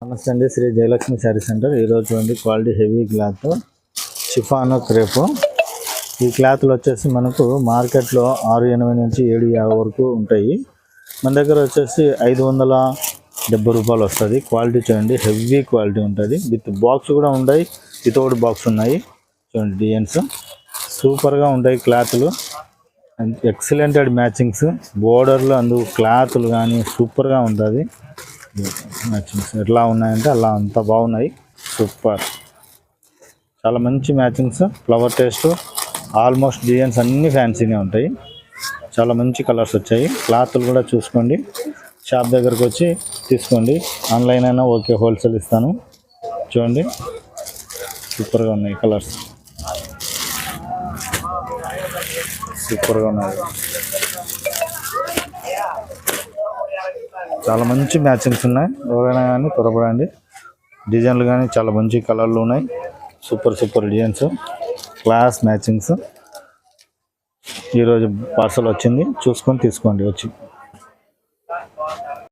నమస్తే అండి, శ్రీ జయలక్ష్మి శారీ సెంటర్. ఈరోజు చూడండి quality heavy cloth chiffon crepe. ఈ క్లాత్లు వచ్చేసి మనకు మార్కెట్లో 680 నుంచి 750 వరకు ఉంటాయి. మన దగ్గర వచ్చేసి 570 రూపాయలు వస్తుంది. క్వాలిటీ చూడండి, హెవీ క్వాలిటీ ఉంటుంది. విత్ బాక్స్ కూడా ఉంటాయి, వితౌట్ బాక్స్ ఉన్నాయి. చూడండి డిజైన్స్ సూపర్గా ఉంటాయి. క్లాత్లు ఎక్సలెంటెడ్ మ్యాచింగ్స్, బోర్డర్లు అందుకు క్లాత్లు కానీ సూపర్గా ఉంటుంది. మ్యాచింగ్స్ ఎట్లా ఉన్నాయంటే అలా అంత బాగున్నాయి. సూపర్, చాలా మంచి matchings. Flower taste almost designs అన్నీ ఫ్యాన్సీనే ఉంటాయి. చాలా మంచి కలర్స్ వచ్చాయి. క్లాత్లు కూడా చూసుకోండి, షాప్ దగ్గరకు వచ్చి తీసుకోండి. ఆన్లైన్ అయినా ఓకే, హోల్సేల్ ఇస్తాను. చూడండి సూపర్గా ఉన్నాయి కలర్స్, సూపర్గా ఉన్నాయి. చాలా మంచి మ్యాచింగ్స్ ఉన్నాయి. ఎవరైనా కానీ త్వరపడండి. డిజైన్లు కానీ చాలా మంచి కలర్లు ఉన్నాయి. Super super designs, class matchings. ఈరోజు పార్సల్ వచ్చింది, చూసుకొని తీసుకోండి వచ్చి.